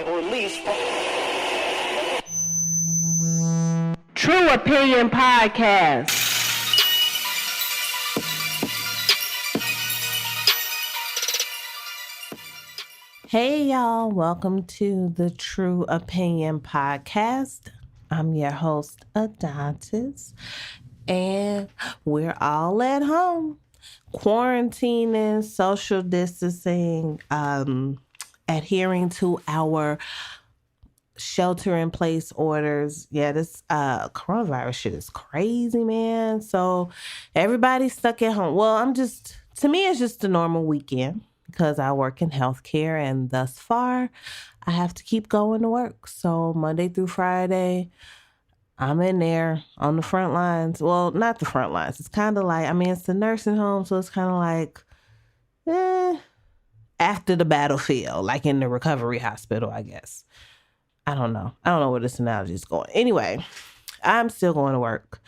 or least. True Opinion Podcast. Hey y'all, welcome to the True Opinion Podcast. I'm your host, Adontaus, and we're all at home, quarantining, social distancing, adhering to our shelter-in-place orders. Yeah, this coronavirus shit is crazy, man. So everybody's stuck at home. Well, to me, it's just a normal weekend because I work in healthcare, and thus far, I have to keep going to work. So Monday through Friday, I'm in there on the front lines. Well, not the front lines. It's kind of like, it's the nursing home, so it's kind of like, after the battlefield, like in the recovery hospital, I guess. I don't know where this analogy is going. Anyway, I'm still going to work,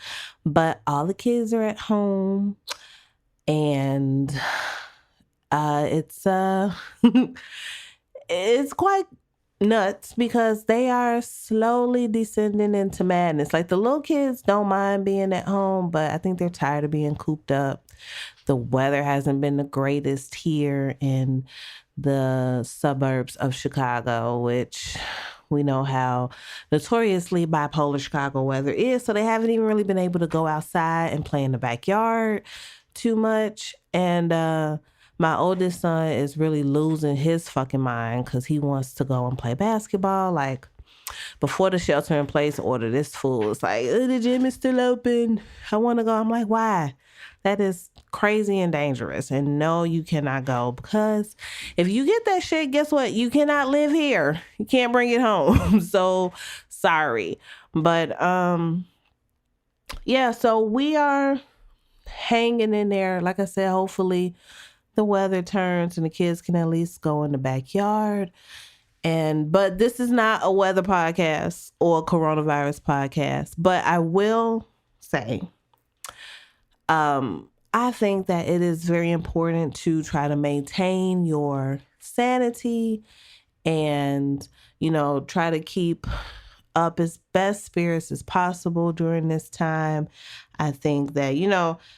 but all the kids are at home, and it's it's quite nuts because they are slowly descending into madness. Like, the little kids don't mind being at home, but I think they're tired of being cooped up. The weather hasn't been the greatest here in the suburbs of Chicago, which we know how notoriously bipolar Chicago weather is. So they haven't even really been able to go outside and play in the backyard too much. And my oldest son is really losing his fucking mind because he wants to go and play basketball. Like, before the shelter-in-place order, this fool is like, the gym is still open. I want to go. I'm like, why? That is crazy and dangerous. And no, you cannot go, because if you get that shit, guess what? You cannot live here. You can't bring it home. So sorry. But yeah, so we are hanging in there. Like I said, hopefully the weather turns and the kids can at least go in the backyard. But this is not a weather podcast or a coronavirus podcast. But I will say, I think that it is very important to try to maintain your sanity and, try to keep up as best spirits as possible during this time. I think that,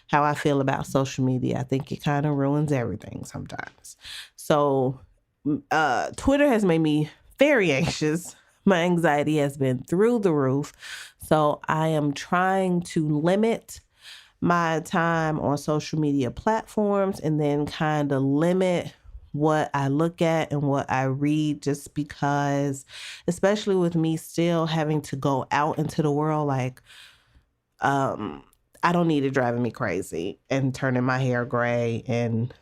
how I feel about social media, I think it kind of ruins everything sometimes. So Twitter has made me very anxious. My anxiety has been through the roof. So I am trying to limit my time on social media platforms and then kind of limit what I look at and what I read, just because, especially with me still having to go out into the world, like, I don't need it driving me crazy and turning my hair gray and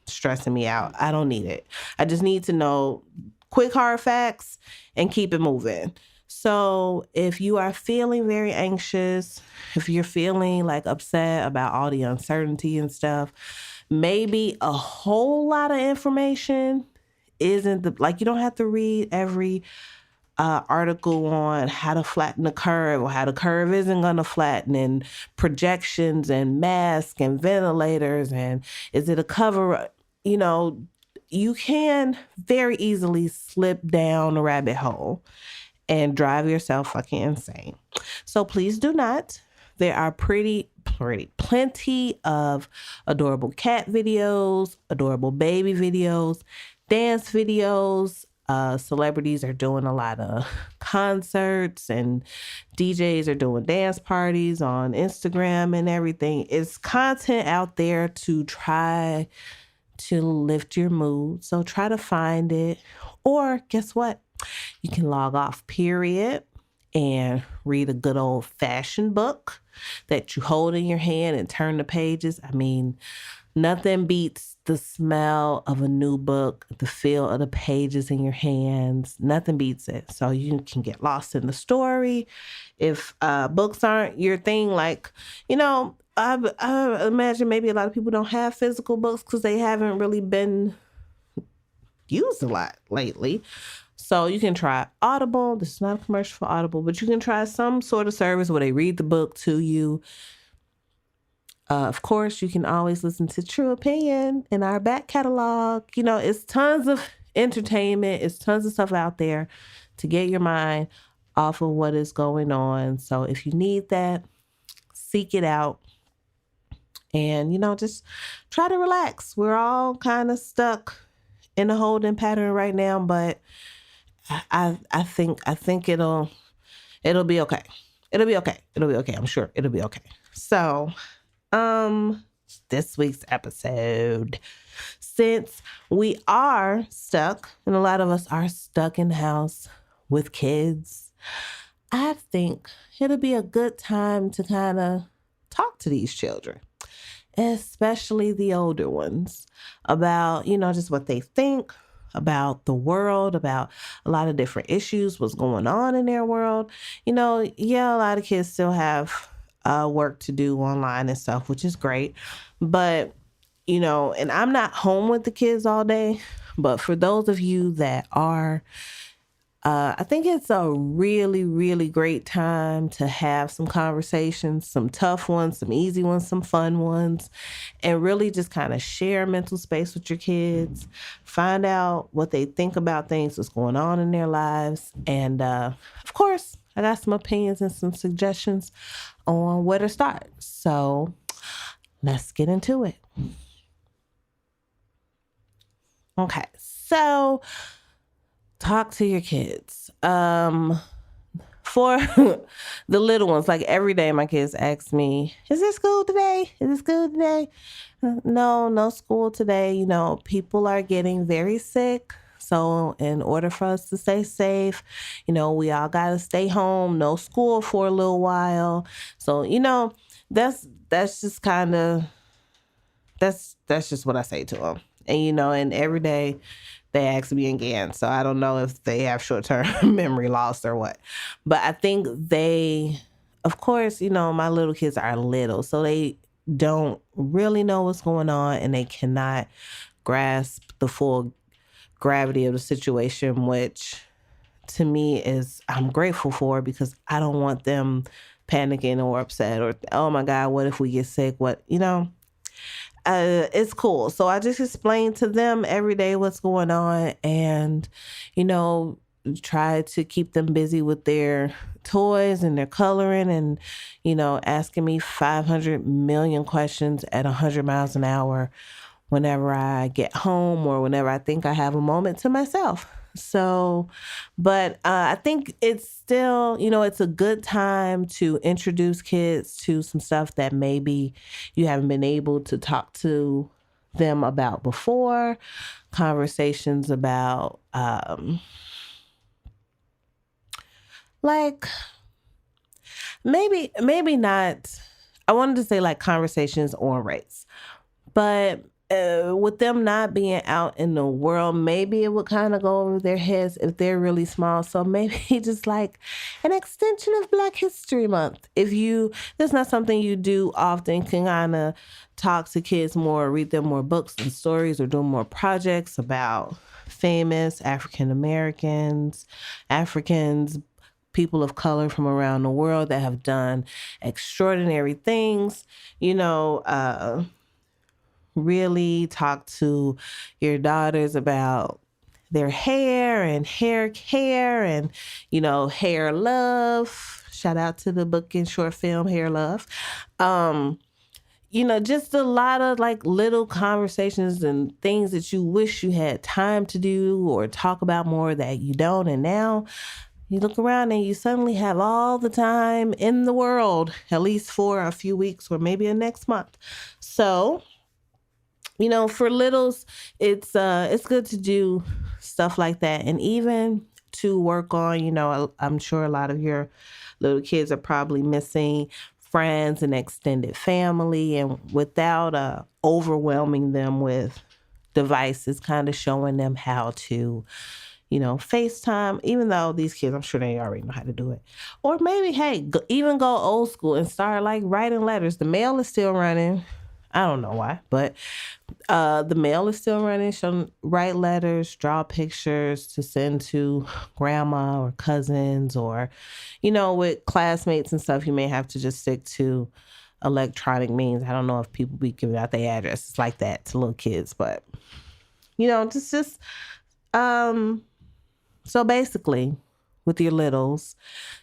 stressing me out. I don't need it. I just need to know quick, hard facts and keep it moving. So if you are feeling very anxious, if you're feeling like upset about all the uncertainty and stuff, maybe a whole lot of information isn't you don't have to read every article on how to flatten the curve or how the curve isn't going to flatten, and projections and masks and ventilators and is it a cover? You can very easily slip down a rabbit hole and drive yourself fucking insane. So please do not. There are plenty of adorable cat videos, adorable baby videos, dance videos. Celebrities are doing a lot of concerts, and DJs are doing dance parties on Instagram and everything. It's content out there to try to lift your mood. So try to find it. Or guess what? You can log off, period, and read a good old fashioned book that you hold in your hand and turn the pages. Nothing beats the smell of a new book, the feel of the pages in your hands. Nothing beats it. So you can get lost in the story. If books aren't your thing, I imagine maybe a lot of people don't have physical books because they haven't really been used a lot lately. So you can try Audible. This is not a commercial for Audible, but you can try some sort of service where they read the book to you. Of course, you can always listen to True Opinion in our back catalog. It's tons of entertainment. It's tons of stuff out there to get your mind off of what is going on. So if you need that, seek it out and, just try to relax. We're all kind of stuck in a holding pattern right now, but I think it'll be okay. It'll be okay. It'll be okay. I'm sure it'll be okay. So, um, this week's episode, since we are stuck, and a lot of us are stuck in the house with kids, I think it'll be a good time to kind of talk to these children, especially the older ones, about, just what they think about the world, about a lot of different issues, what's going on in their world. Yeah, a lot of kids still have work to do online and stuff, which is great. But, and I'm not home with the kids all day, but for those of you that are, I think it's a really, really great time to have some conversations, some tough ones, some easy ones, some fun ones, and really just kind of share mental space with your kids, find out what they think about things, what's going on in their lives. And of course, I got some opinions and some suggestions on where to start. So let's get into it. Okay, so talk to your kids. For the little ones, like every day my kids ask me, is there school today? Is it school today? No school today. People are getting very sick. So in order for us to stay safe, we all got to stay home, no school for a little while. So, that's just kind of, that's just what I say to them. And, and every day they ask me again. So I don't know if they have short-term memory loss or what. But I think of course, my little kids are little, so they don't really know what's going on and they cannot grasp the full gravity of the situation, which to me I'm grateful for, because I don't want them panicking or upset or, oh my God, what if we get sick? What, it's cool. So I just explain to them every day what's going on and, try to keep them busy with their toys and their coloring and, asking me 500 million questions at 100 miles an hour whenever I get home or whenever I think I have a moment to myself. So, but I think it's still, it's a good time to introduce kids to some stuff that maybe you haven't been able to talk to them about before. Conversations about, like, maybe not, I wanted to say like conversations on race, but with them not being out in the world, maybe it would kind of go over their heads if they're really small. So maybe just like an extension of Black History Month. That's not something you do often, can kind of talk to kids more, read them more books and stories, or do more projects about famous African Americans, people of color from around the world that have done extraordinary things, really talk to your daughters about their hair and hair care and, hair love. Shout out to the book and short film Hair Love. Just a lot of like little conversations and things that you wish you had time to do or talk about more that you don't. And now you look around and you suddenly have all the time in the world, at least for a few weeks or maybe a next month. So, for littles, it's good to do stuff like that. And even to work on, I'm sure a lot of your little kids are probably missing friends and extended family, and without overwhelming them with devices, kind of showing them how to, FaceTime, even though these kids, I'm sure they already know how to do it. Or maybe, hey, even go old school and start like writing letters. The mail is still running. I don't know why, but the mail is still running. Write letters, draw pictures to send to grandma or cousins, or, with classmates and stuff, you may have to just stick to electronic means. I don't know if people be giving out their addresses like that to little kids, but, just Um, so basically, with your littles,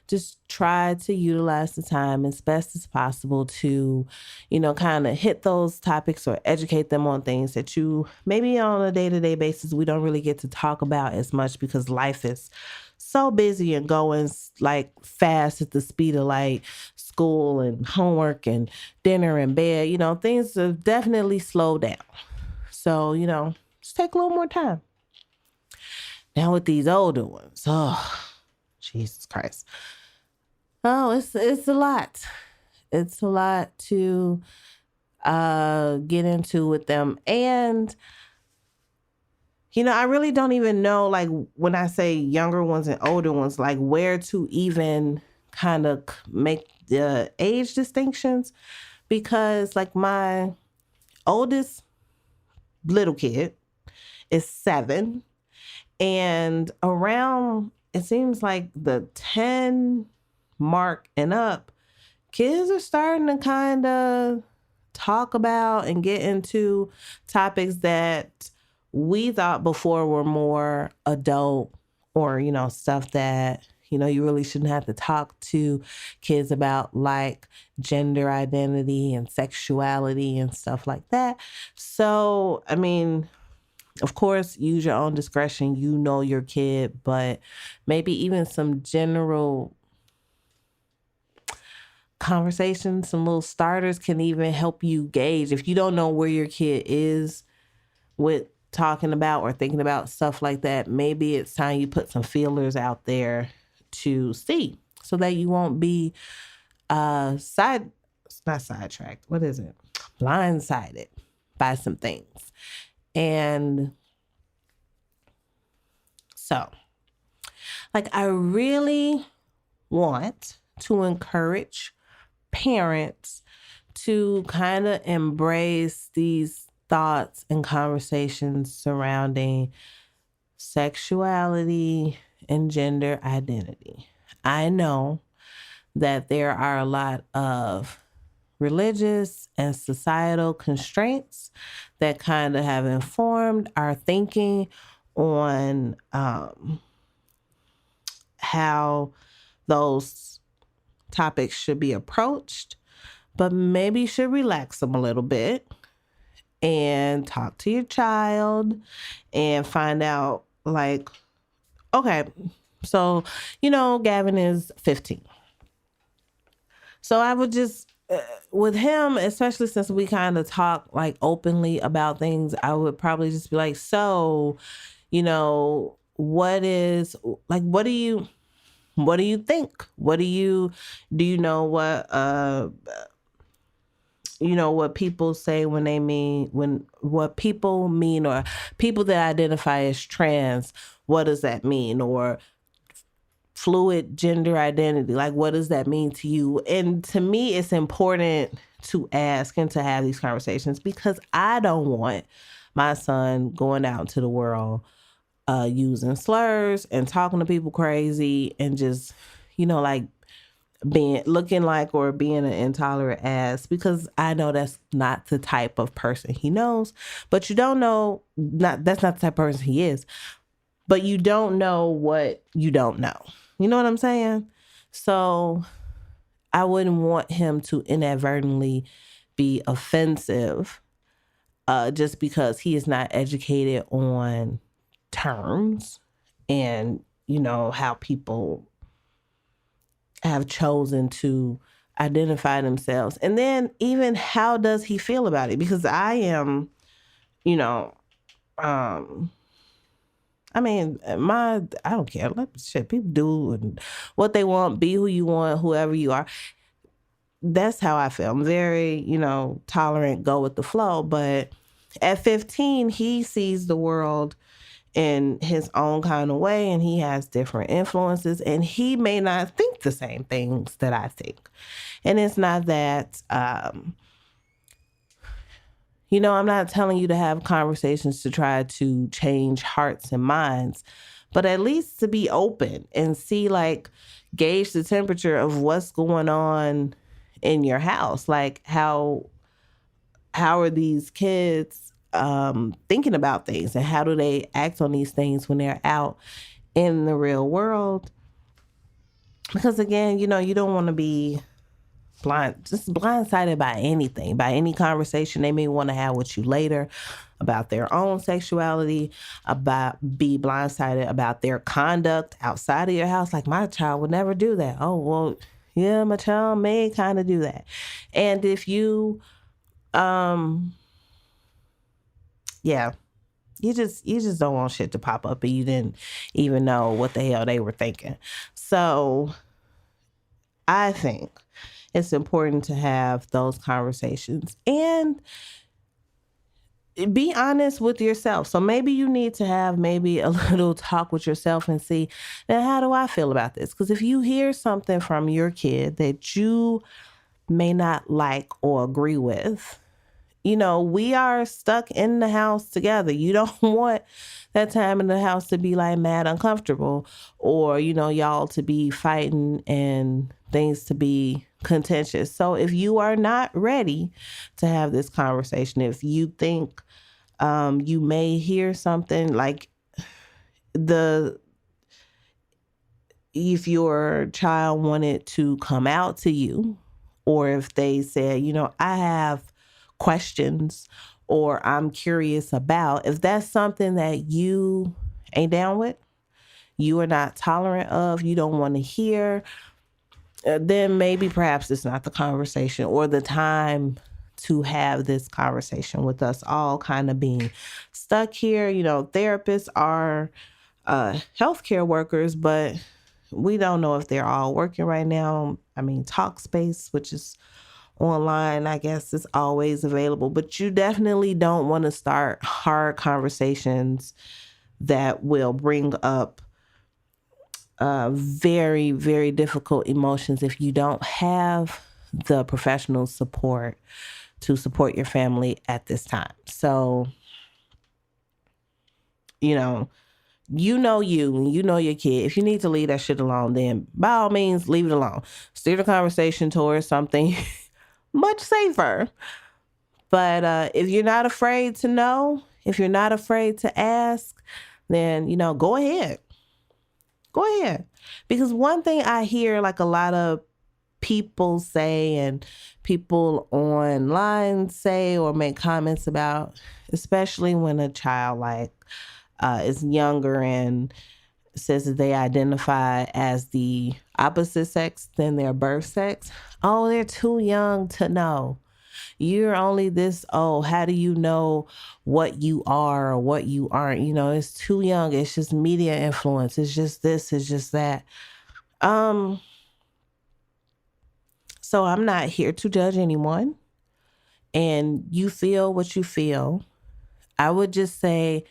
just try to utilize the time as best as possible to, kind of hit those topics or educate them on things that you maybe on a day-to-day basis we don't really get to talk about as much because life is so busy and going like fast at the speed of like school and homework and dinner and bed. Things have definitely slowed down. So, just take a little more time. Now with these older ones, oh, Jesus Christ. Oh, it's a lot. It's a lot to get into with them. And I really don't even know, like, when I say younger ones and older ones, like where to even kind of make the age distinctions, because like my oldest little kid is 7, and around, it seems like the 10 mark and up, kids are starting to kind of talk about and get into topics that we thought before were more adult, or, stuff that, you really shouldn't have to talk to kids about, like gender identity and sexuality and stuff like that. So, I mean, of course, use your own discretion. You know your kid, but maybe even some general conversations, some little starters can even help you gauge. If you don't know where your kid is with talking about or thinking about stuff like that, maybe it's time you put some feelers out there to see, so that you won't be not sidetracked. What is it? Blindsided by some things. And so, like, I really want to encourage parents to kind of embrace these thoughts and conversations surrounding sexuality and gender identity. I know that there are a lot of religious and societal constraints that kind of have informed our thinking on how those topics should be approached, but maybe you should relax them a little bit and talk to your child and find out, like, okay, so, Gavin is 15. So I would just, with him, especially since we kind of talk like openly about things, I would probably just be like, so, what do you think? Do you know what people say what people mean, or people that identify as trans, what does that mean? Or fluid gender identity, like, what does that mean to you? And to me, it's important to ask and to have these conversations, because I don't want my son going out into the world using slurs and talking to people crazy and just, like looking like or being an intolerant ass, because I know that's not the type of person he knows. But you don't know, that's not the type of person he is. But you don't know what you don't know. You know what I'm saying? So I wouldn't want him to inadvertently be offensive just because he is not educated on terms and, how people have chosen to identify themselves. And then even how does he feel about it? Because I am, I don't care. Shit, people do and what they want, be who you want, whoever you are. That's how I feel. I'm very, tolerant, go with the flow. But at 15, he sees the world in his own kind of way, and he has different influences, and he may not think the same things that I think. And it's not that, I'm not telling you to have conversations to try to change hearts and minds, but at least to be open and see, like, gauge the temperature of what's going on in your house. Like, how are these kids thinking about things, and how do they act on these things when they're out in the real world. Because again, you don't want to be just blindsided by anything, by any conversation they may want to have with you later about their own sexuality, be blindsided about their conduct outside of your house. Like, my child would never do that. Oh, well, yeah, my child may kind of do that. And if you, yeah, you just don't want shit to pop up and you didn't even know what the hell they were thinking. So I think it's important to have those conversations and be honest with yourself. So maybe you need to have maybe a little talk with yourself and see, now, how do I feel about this? Because if you hear something from your kid that you may not like or agree with, we are stuck in the house together. You don't want that time in the house to be like mad uncomfortable, or, y'all to be fighting and things to be contentious. So if you are not ready to have this conversation, if you think you may hear something like if your child wanted to come out to you, or if they said, I have questions, or I'm curious about, if that's something that you ain't down with, you are not tolerant of, you don't want to hear, then maybe perhaps it's not the conversation or the time to have this conversation. With us all kind of being stuck here, therapists are healthcare workers, but we don't know if they're all working right now. I mean, Talkspace, which is online, I guess, is always available, but you definitely don't want to start hard conversations that will bring up very, very difficult emotions if you don't have the professional support to support your family at this time. So, you know your kid. If you need to leave that shit alone, then by all means, leave it alone. Steer the conversation towards something much safer. But if you're not afraid to know, if you're not afraid to ask, then, go ahead. Go ahead. Because one thing I hear like a lot of people say, and people online say or make comments about, especially when a child is younger and says that they identify as the opposite sex than their birth sex. Oh, they're too young to know. You're only this old. How do you know what you are or what you aren't? It's too young. It's just media influence. It's just this. It's just that. So I'm not here to judge anyone. And you feel what you feel. I would just say,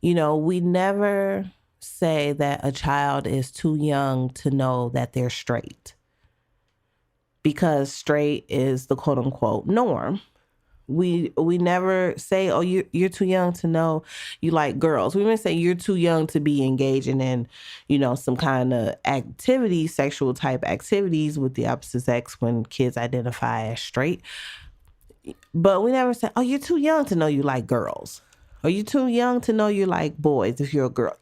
we never say that a child is too young to know that they're straight, because straight is the quote unquote norm. We never say, oh, you're too young to know you like girls. We may say you're too young to be engaging in, some kind of activity, sexual type activities with the opposite sex when kids identify as straight. But we never say, oh, you're too young to know you like girls. Or you're too young to know you like boys if you're a girl.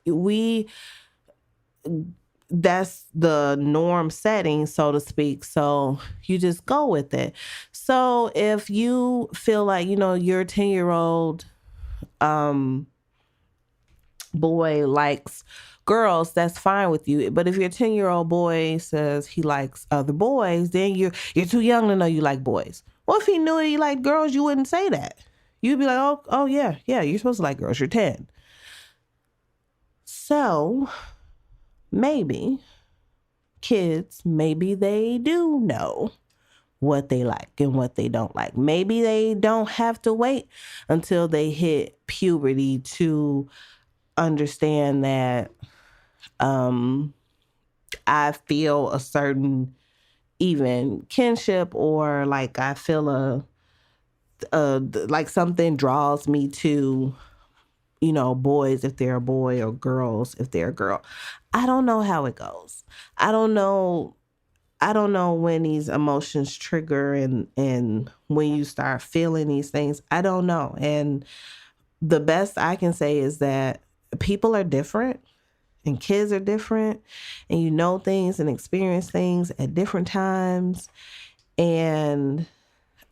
That's the norm setting, so to speak. So you just go with it. So if you feel like, your 10-year-old boy likes girls, that's fine with you. But if your 10-year-old boy says he likes other boys, then you're too young to know you like boys. Well, if he knew he liked girls, you wouldn't say that. You'd be like, oh yeah, you're supposed to like girls. You're 10. So maybe kids, maybe they do know what they like and what they don't like. Maybe they don't have to wait until they hit puberty to understand that I feel a certain even kinship, or like I feel like something draws me to, boys if they're a boy or girls if they're a girl. I don't know how it goes. I don't know when these emotions trigger and when you start feeling these things. I don't know. And the best I can say is that people are different and kids are different, and you know things and experience things at different times. And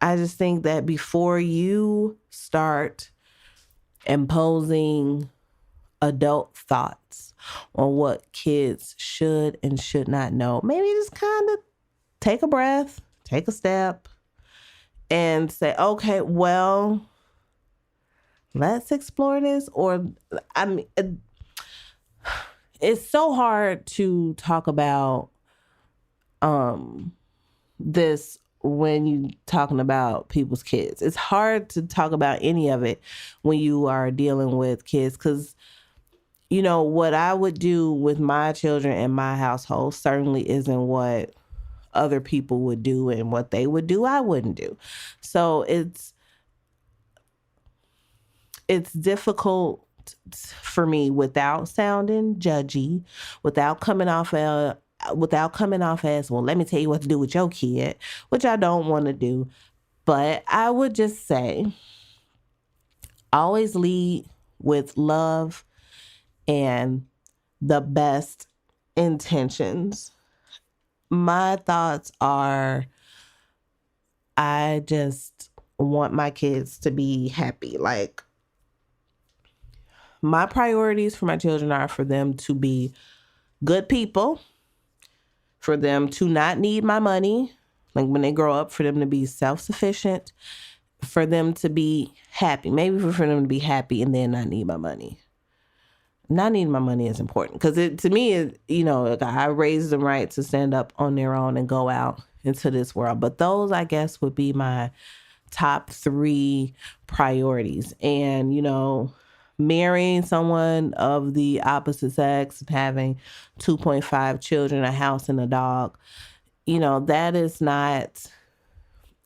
I just think that before you start imposing adult thoughts on what kids should and should not know, maybe just kind of take a breath, take a step, and say, okay, well, let's explore this. Or, I mean, it's so hard to talk about this when you talking about people's kids. It's hard to talk about any of it when you are dealing with kids, because you know what I would do with my children in my household certainly isn't what other people would do, and what they would do I wouldn't do. So it's difficult for me, without sounding judgy, without coming off as, well, let me tell you what to do with your kid, which I don't want to do. But I would just say, always lead with love and the best intentions. My thoughts are, I just want my kids to be happy. Like, my priorities for my children are for them to be good people, for them to not need my money, like when they grow up, for them to be self-sufficient, for them to be happy. Maybe for them to be happy and then not need my money. Not needing my money is important, because it, to me, you know, like, I raised them right to stand up on their own and go out into this world. But those, I guess, would be my top 3 priorities. And, you know, marrying someone of the opposite sex and having 2.5 children, a house, and a dog, you know, that is not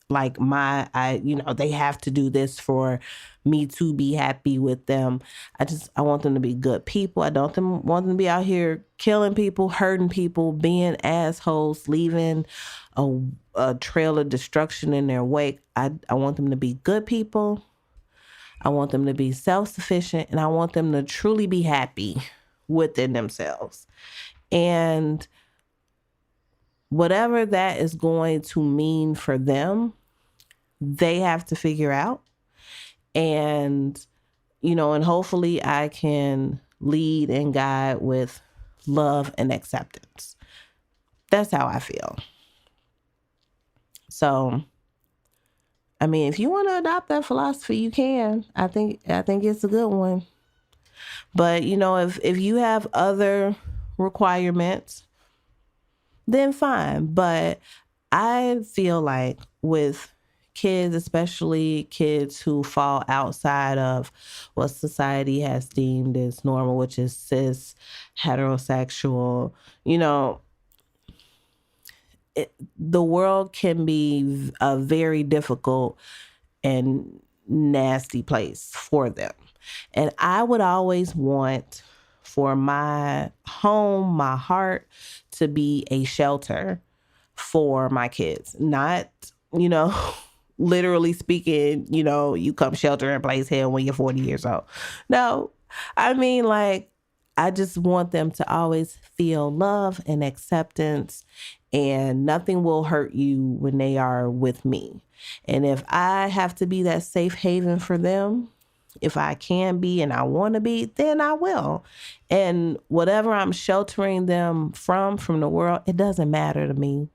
like they have to do this for me to be happy with them. I want them to be good people. I don't want them to be out here killing people, hurting people, being assholes, leaving a trail of destruction in their wake. I want them to be good people. I want them to be self-sufficient, and I want them to truly be happy within themselves. And whatever that is going to mean for them, they have to figure out. And, you know, and hopefully I can lead and guide with love and acceptance. That's how I feel. So, I mean, if you want to adopt that philosophy, you can. I think it's a good one. But, you know, if you have other requirements, then fine. But I feel like with kids, especially kids who fall outside of what society has deemed as normal, which is cis, heterosexual, you know, the world can be a very difficult and nasty place for them. And I would always want for my home, my heart, to be a shelter for my kids. Not, you know, literally speaking, you know, you come shelter in place here when you're 40 years old. No, I mean, like, I just want them to always feel love and acceptance, and nothing will hurt you when they are with me. And if I have to be that safe haven for them, if I can be and I want to be, then I will. And whatever I'm sheltering them from the world, it doesn't matter to me.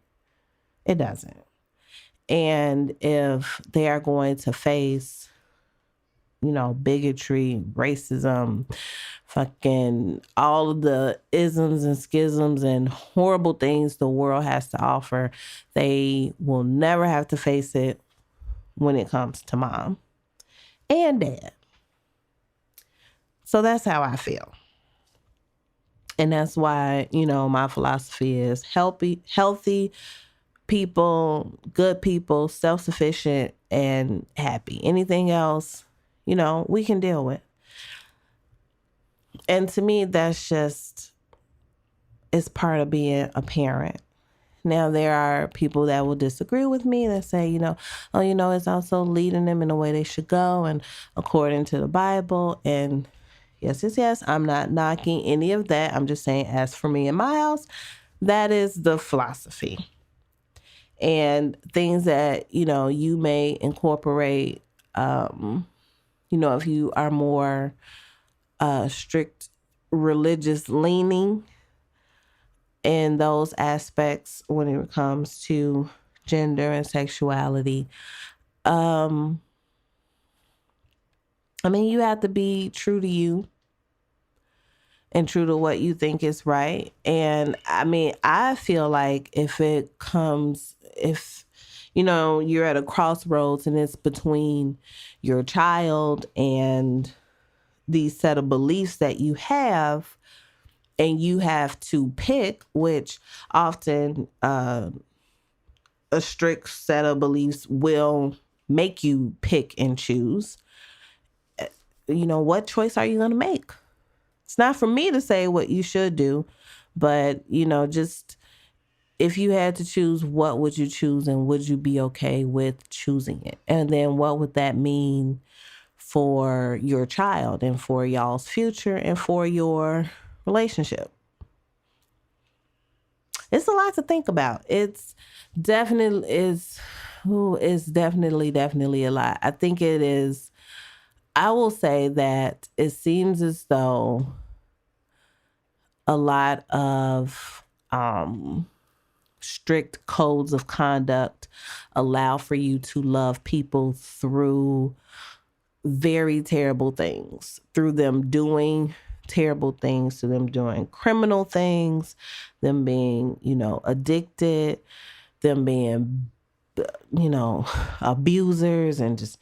It doesn't. And if they are going to face, you know, bigotry, racism, fucking all of the isms and schisms and horrible things the world has to offer, they will never have to face it when it comes to mom and dad. So that's how I feel. And that's why, you know, my philosophy is healthy people, good people, self-sufficient, and happy. Anything else, you know, we can deal with. And to me, that's just, it's part of being a parent. Now, there are people that will disagree with me that say, oh, it's also leading them in the way they should go and according to the Bible. And yes, I'm not knocking any of that. I'm just saying, as for me and my house, that is the philosophy. And things that, you may incorporate, if you are more strict religious leaning in those aspects when it comes to gender and sexuality. You have to be true to you and true to what you think is right. And I feel like if you're at a crossroads and it's between your child and these set of beliefs that you have, and you have to pick, which often a strict set of beliefs will make you pick and choose. What choice are you going to make? It's not for me to say what you should do, but, just if you had to choose, what would you choose, and would you be okay with choosing it? And then what would that mean for your child and for y'all's future and for your relationship? It's a lot to think about. It's definitely a lot. I think it is. I will say that it seems as though a lot of strict codes of conduct allow for you to love people through very terrible things, through them doing terrible things, to them doing criminal things, them being, addicted, them being, abusers and just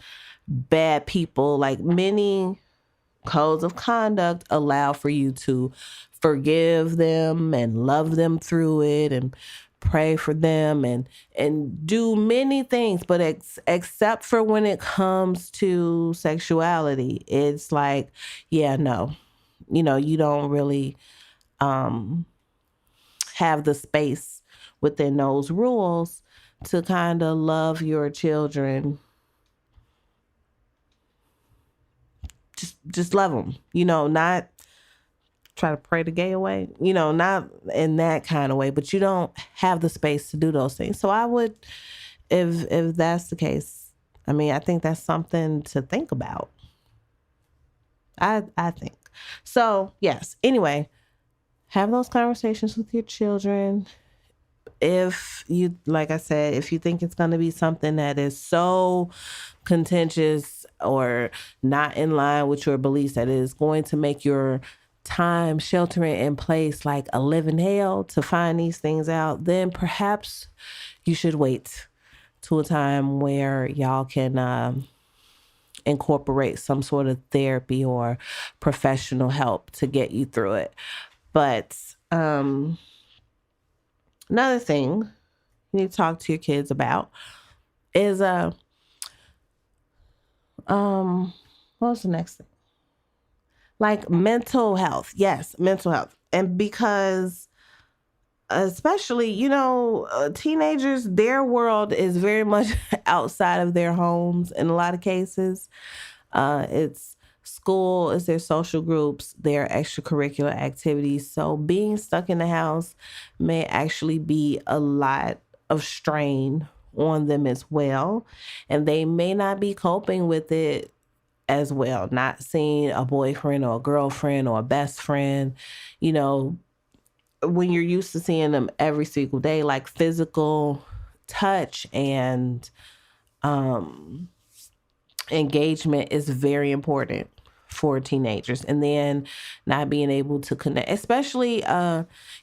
bad people. Like, many codes of conduct allow for you to forgive them and love them through it and pray for them and do many things, but except for when it comes to sexuality, it's like, yeah, no, you don't really have the space within those rules to kind of love your children. Just love them, not try to pray the gay away, not in that kind of way, but you don't have the space to do those things. So I would, if that's the case, I think that's something to think about. I think. So yes, anyway, have those conversations with your children. If you, like I said, if you think it's going to be something that is so contentious or not in line with your beliefs that is going to make your time sheltering in place like a living hell to find these things out, then perhaps you should wait to a time where y'all can incorporate some sort of therapy or professional help to get you through it. But another thing you need to talk to your kids about is what's the next thing? Like mental health. Yes, mental health. And because especially, teenagers, their world is very much outside of their homes in a lot of cases. It's school, it's their social groups, their extracurricular activities. So being stuck in the house may actually be a lot of strain on them as well. And they may not be coping with it as well, not seeing a boyfriend or a girlfriend or a best friend, when you're used to seeing them every single day, like physical touch and engagement is very important for teenagers. And then not being able to connect, especially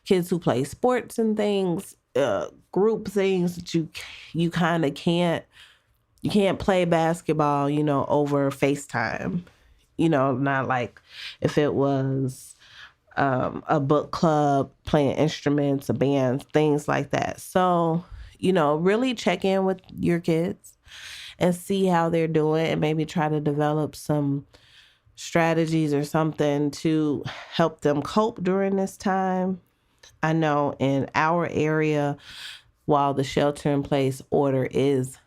kids who play sports and things, group things that you kind of can't play basketball, over FaceTime, not like if it was a book club, playing instruments, a band, things like that. So, really check in with your kids and see how they're doing and maybe try to develop some strategies or something to help them cope during this time. I know in our area, while the shelter in place order is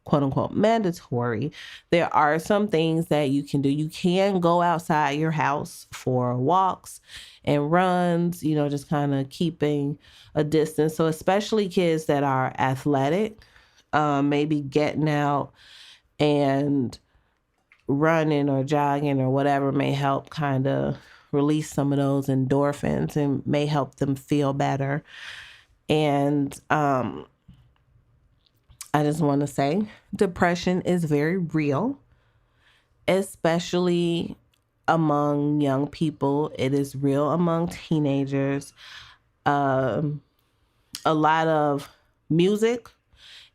quote unquote mandatory, there are some things that you can do. You can go outside your house for walks and runs, just kind of keeping a distance. So, especially kids that are athletic, maybe getting out and running or jogging or whatever may help kind of release some of those endorphins and may help them feel better. And I just want to say depression is very real, especially among young people. It is real among teenagers. A lot of music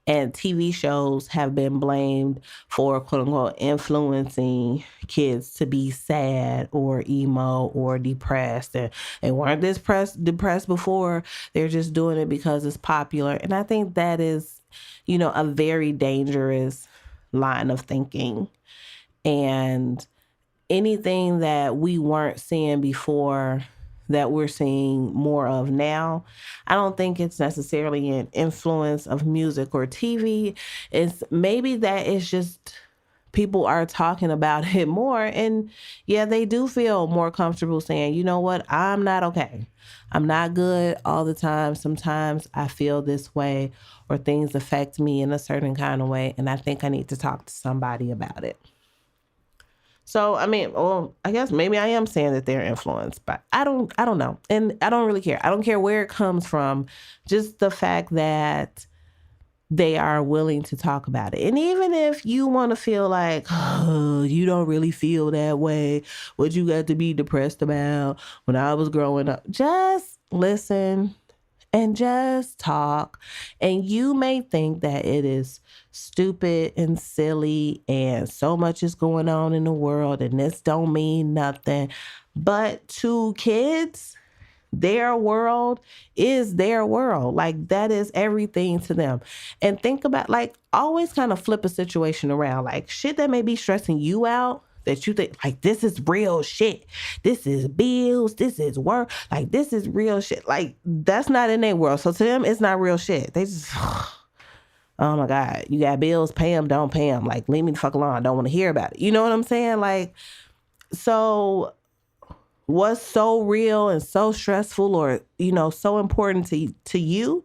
and TV shows have been blamed for quote unquote influencing kids to be sad or emo or depressed. And they weren't depressed before. They're just doing it because it's popular. And I think that is, a very dangerous line of thinking. And anything that we weren't seeing before that we're seeing more of now, I don't think it's necessarily an influence of music or TV. It's maybe that it's just people are talking about it more. And yeah, they do feel more comfortable saying, you know what, I'm not okay. I'm not good all the time. Sometimes I feel this way or things affect me in a certain kind of way. And I think I need to talk to somebody about it. So, I mean, well, I guess maybe I am saying that they're influenced, but I don't know. And I don't really care. I don't care where it comes from. Just the fact that they are willing to talk about it. And even if you want to feel like, oh, you don't really feel that way, what you got to be depressed about when I was growing up, just listen and just talk. And you may think that it is stupid and silly and so much is going on in the world and this don't mean nothing. But to kids, their world is their world. Like, that is everything to them. And think about, like, always kind of flip a situation around. Like, shit that may be stressing you out, that you think, like, this is real shit. This is bills. This is work. Like, this is real shit. Like, that's not in their world. So to them, it's not real shit. They just, oh my God, you got bills, pay them, don't pay them. Like, leave me the fuck alone. I don't want to hear about it. You know what I'm saying? Like, so what's so real and so stressful or, so important to you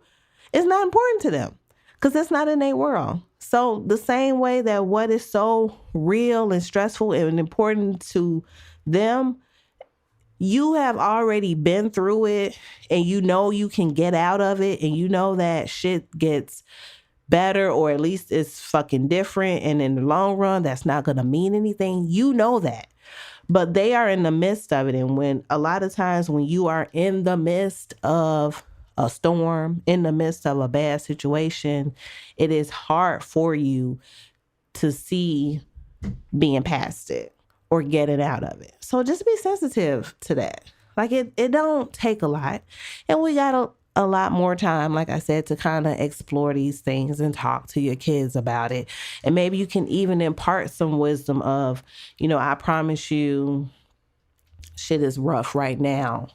is not important to them because it's not in their world. So the same way that what is so real and stressful and important to them, you have already been through it and you can get out of it and that shit gets better or at least it's fucking different. And in the long run, that's not going to mean anything. You know that. But they are in the midst of it. And when a lot of times when you are in the midst of a storm, in the midst of a bad situation, it is hard for you to see being past it or getting out of it. So just be sensitive to that. Like it don't take a lot. And we got a lot more time, like I said, to kind of explore these things and talk to your kids about it. And maybe you can even impart some wisdom of, I promise you shit is rough right now,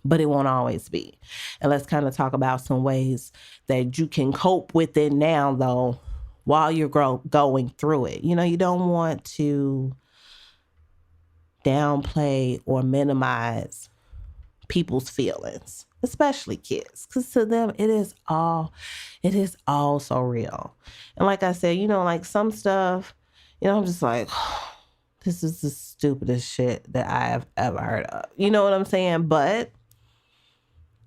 but it won't always be. And let's kind of talk about some ways that you can cope with it now, though, while you're going through it. You don't want to downplay or minimize people's feelings, especially kids, because to them it is all so real. And like I said, like some stuff, I'm just like, oh, this is the stupidest shit that I have ever heard of. You know what I'm saying? But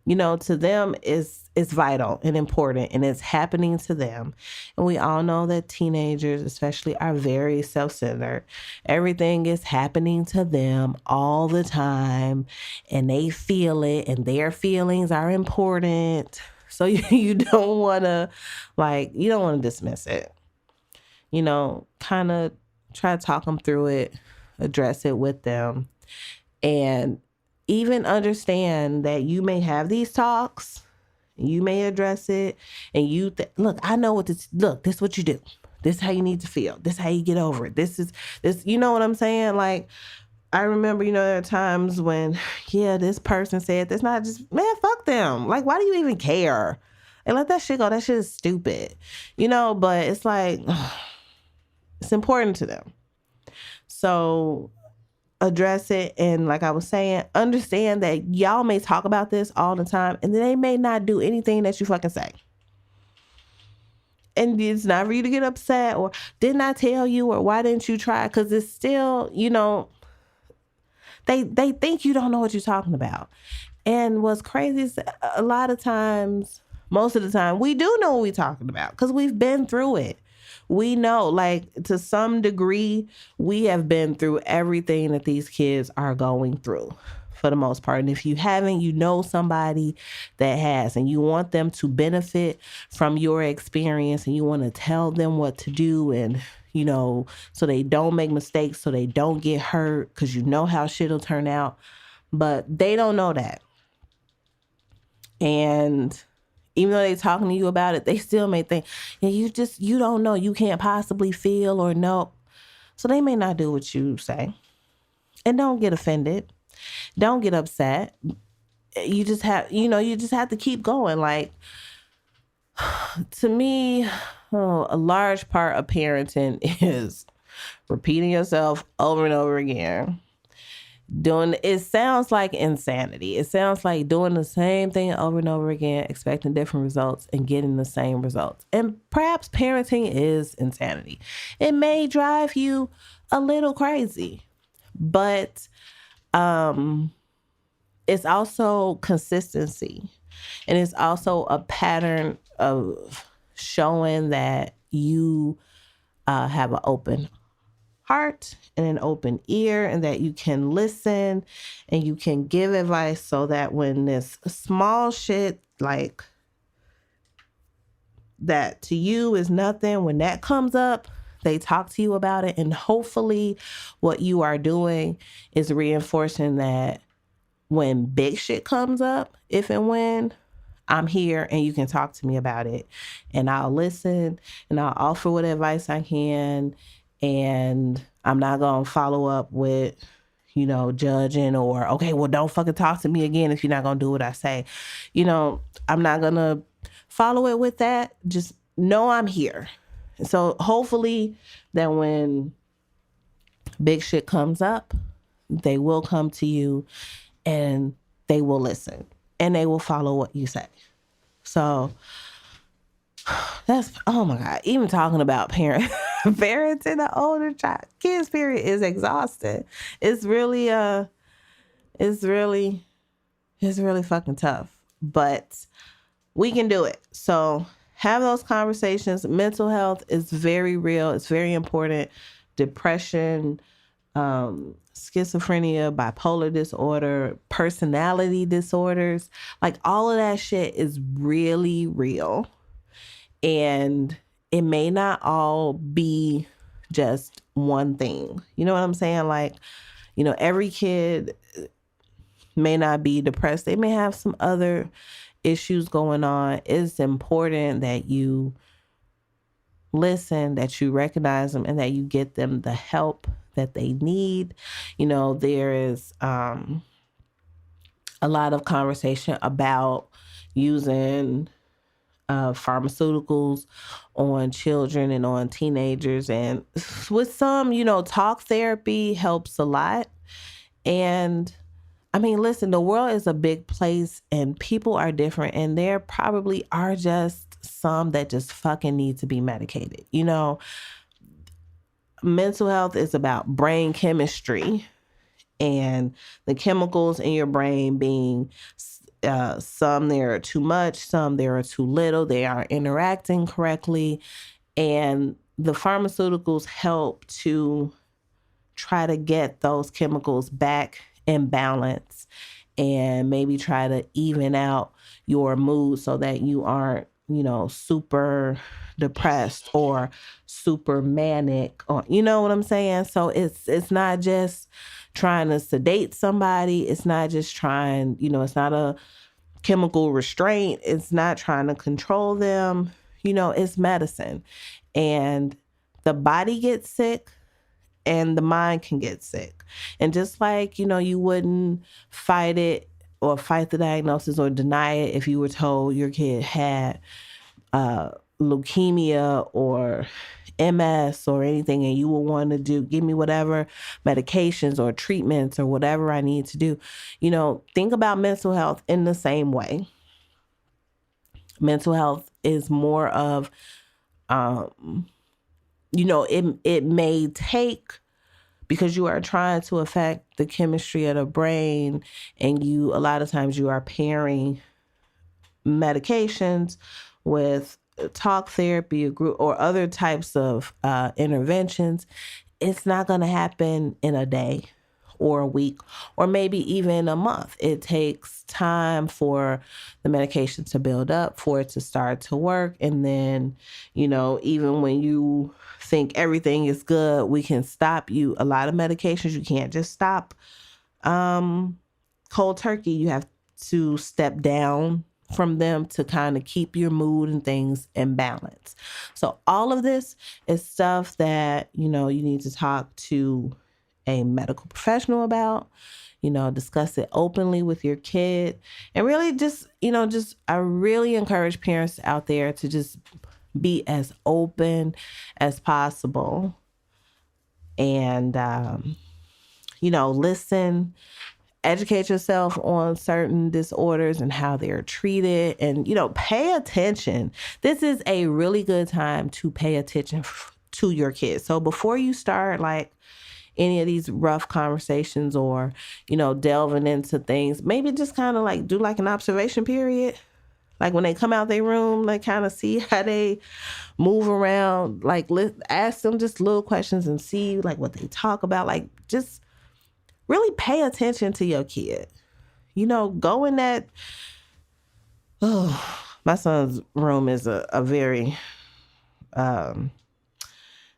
to them it's vital and important and it's happening to them. And we all know that teenagers especially are very self-centered. Everything is happening to them all the time and they feel it and their feelings are important. So you don't want to dismiss it. Kind of try to talk them through it, address it with them, and even understand that you may have these talks, you may address it, and look, I know this is what you do. This is how you need to feel. This is how you get over it. This, you know what I'm saying? Like, I remember, there are times when, this person said this, not just, man, fuck them. Like, why do you even care? Hey, let that shit go. That shit is stupid. But it's like, it's important to them. So address it. And like I was saying, understand that y'all may talk about this all the time and they may not do anything that you fucking say. And it's not for you to get upset or didn't I tell you or why didn't you try? Because it's still, they think you don't know what you're talking about. And what's crazy is a lot of times, most of the time, we do know what we're talking about because we've been through it. We know, like, to some degree, we have been through everything that these kids are going through for the most part. And if you haven't, you know somebody that has, and you want them to benefit from your experience and you want to tell them what to do and, so they don't make mistakes, so they don't get hurt because you know how shit will turn out. But they don't know that. And even though they're talking to you about it, they still may think, yeah, you don't know. You can't possibly feel or know. So they may not do what you say. And don't get offended. Don't get upset. You just have to keep going. Like, to me, a large part of parenting is repeating yourself over and over again. It sounds like insanity. It sounds like doing the same thing over and over again, expecting different results and getting the same results. And perhaps parenting is insanity. It may drive you a little crazy, but it's also consistency. And it's also a pattern of showing that you have an open heart and an open ear and that you can listen and you can give advice so that when this small shit like that to you is nothing, when that comes up, they talk to you about it. And hopefully what you are doing is reinforcing that when big shit comes up, if and when, I'm here and you can talk to me about it and I'll listen and I'll offer what advice I can. And I'm not going to follow up with, judging or, okay, well, don't fucking talk to me again if you're not going to do what I say. I'm not going to follow it with that. Just know I'm here. So hopefully that when big shit comes up, they will come to you and they will listen and they will follow what you say. So that's, oh my God, even talking about parenting an older child, kids period is exhausting. It's really fucking tough, but we can do it. So have those conversations. Mental health is very real. It's very important. Depression, schizophrenia, bipolar disorder, personality disorders, like all of that shit is really real. And it may not all be just one thing. You know what I'm saying? Like, every kid may not be depressed. They may have some other issues going on. It's important that you listen, that you recognize them, and that you get them the help that they need. There is a lot of conversation about using pharmaceuticals on children and on teenagers. And with some, talk therapy helps a lot. And I mean, listen, the world is a big place and people are different. And there probably are just some that just fucking need to be medicated. Mental health is about brain chemistry and the chemicals in your brain being some there are too much, some there are too little, they aren't interacting correctly. And the pharmaceuticals help to try to get those chemicals back in balance and maybe try to even out your mood so that you aren't, super depressed or super manic, or you know what I'm saying? So it's not just trying to sedate somebody. It's not just trying, it's not a chemical restraint. It's not trying to control them. It's medicine. And the body gets sick and the mind can get sick. And just like, you wouldn't fight it or fight the diagnosis or deny it if you were told your kid had leukemia or MS or anything, and you will want to give me whatever medications or treatments or whatever I need to do. Think about mental health in the same way. Mental health is more of, it may take, because you are trying to affect the chemistry of the brain, and a lot of times you are pairing medications with talk therapy or group or other types of interventions. It's not going to happen in a day or a week or maybe even a month. It takes time for the medication to build up, for it to start to work. And then, even when you think everything is good, we can stop you. A lot of medications, you can't just stop cold turkey. You have to step down from them to kind of keep your mood and things in balance. So all of this is stuff that, you need to talk to a medical professional about, discuss it openly with your kid. And really I really encourage parents out there to just be as open as possible and, listen, educate yourself on certain disorders and how they're treated, and, pay attention. This is a really good time to pay attention to your kids. So before you start like any of these rough conversations or, delving into things, maybe just kind of like do like an observation period. Like when they come out their room, like kind of see how they move around, like ask them just little questions and see like what they talk about. Like just really pay attention to your kid. Go in that. Oh, my son's room is a very,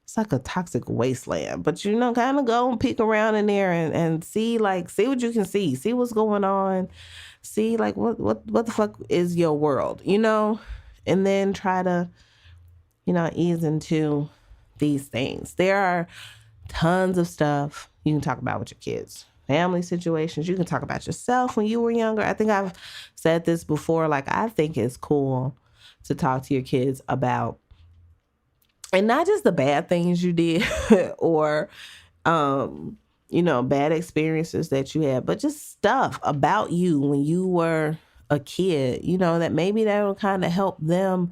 it's like a toxic wasteland. But, kind of go and peek around in there and see what you can see what's going on. See like what the fuck is your world, and then try to, ease into these things. There are tons of stuff you can talk about with your kids. Family situations. You can talk about yourself when you were younger. I think I've said this before. Like, I think it's cool to talk to your kids about, and not just the bad things you did or, bad experiences that you had, but just stuff about you when you were a kid, that maybe that'll kind of help them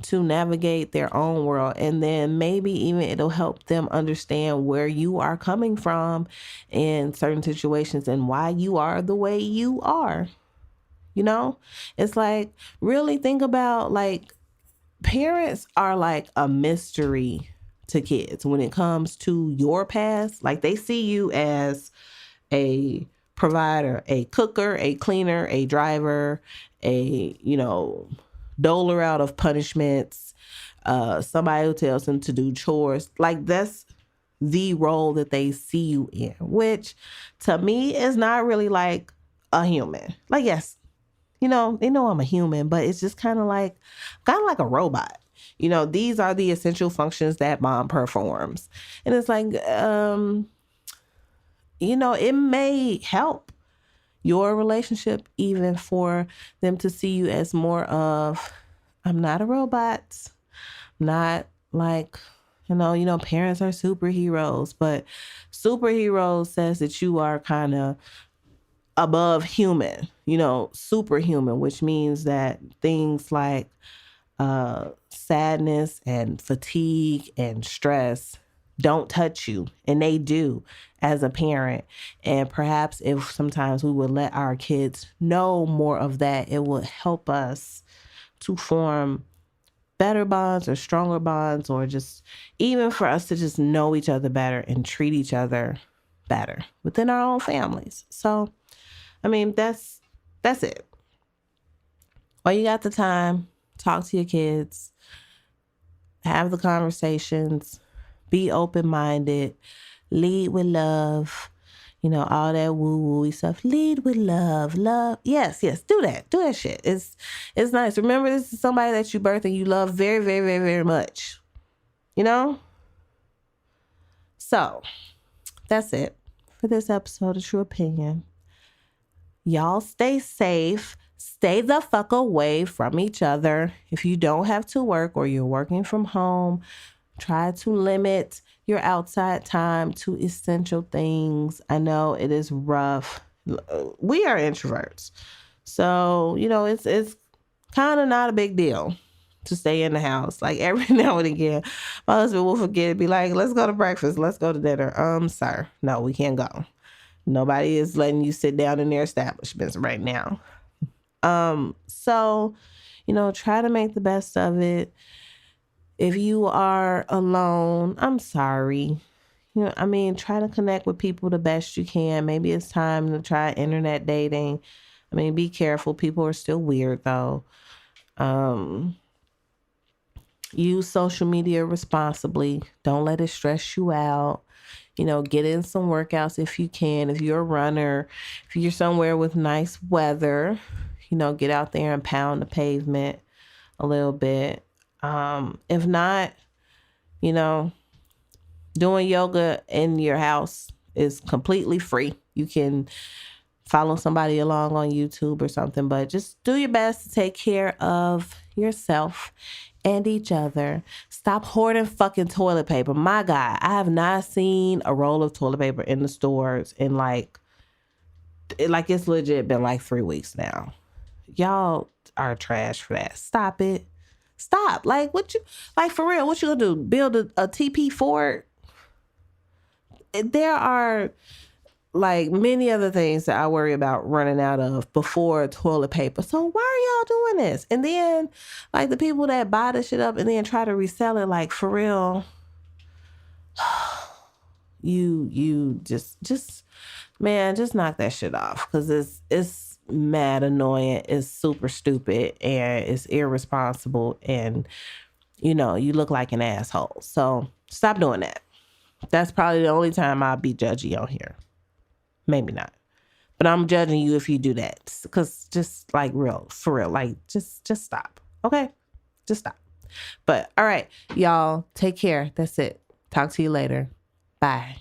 to navigate their own world. And then maybe even it'll help them understand where you are coming from in certain situations and why you are the way you are. It's like, really think about, like, parents are like a mystery to kids when it comes to your past. Like, they see you as a provider, a cooker, a cleaner, a driver, a, doler out of punishments, somebody who tells them to do chores. Like, that's the role that they see you in, which to me is not really like a human. Like, yes, they know I'm a human, but it's just kind of like a robot. These are the essential functions that mom performs. And it's like, it may help your relationship even for them to see you as more of, I'm not a robot, not like, parents are superheroes, but superheroes says that you are kind of above human, superhuman, which means that things like sadness and fatigue and stress don't touch you, and they do as a parent. And perhaps if sometimes we would let our kids know more of that, it would help us to form better bonds or stronger bonds, or just even for us to just know each other better and treat each other better within our own families. So, I mean, that's it. While you got the time, talk to your kids, have the conversations, be open-minded, lead with love, all that woo-woo stuff. Lead with love. Yes, do that. Do that shit. It's nice. Remember, this is somebody that you birthed and you love very, very, very, very much. So, that's it for this episode of True Opinion. Y'all stay safe. Stay the fuck away from each other. If you don't have to work or you're working from home, try to limit your outside time to essential things. I know it is rough. We are introverts. So, it's kind of not a big deal to stay in the house. Like every now and again, my husband will forget, be like, let's go to breakfast, let's go to dinner. Sir, no, we can't go. Nobody is letting you sit down in their establishments right now. So, try to make the best of it. If you are alone, I'm sorry. Try to connect with people the best you can. Maybe it's time to try internet dating. Be careful. People are still weird though. Use social media responsibly. Don't let it stress you out. Get in some workouts if you can. If you're a runner, if you're somewhere with nice weather, get out there and pound the pavement a little bit. If not, doing yoga in your house is completely free. You can follow somebody along on YouTube or something, but just do your best to take care of yourself and each other. Stop hoarding fucking toilet paper. My God, I have not seen a roll of toilet paper in the stores in like it's legit been like 3 weeks now. Y'all are trash for that. Stop it. Stop. Like for real, what you gonna do? Build a TP fort? There are like many other things that I worry about running out of before toilet paper. So why are y'all doing this? And then like the people that buy the shit up and then try to resell it, like for real, you just man, just knock that shit off. Cause it's mad annoying. It's super stupid and it's irresponsible. And you look like an asshole. So stop doing that. That's probably the only time I'll be judgy on here. Maybe not. But I'm judging you if you do that. Because just like for real, like just stop. Okay? Just stop. But all right, y'all, take care. That's it. Talk to you later. Bye.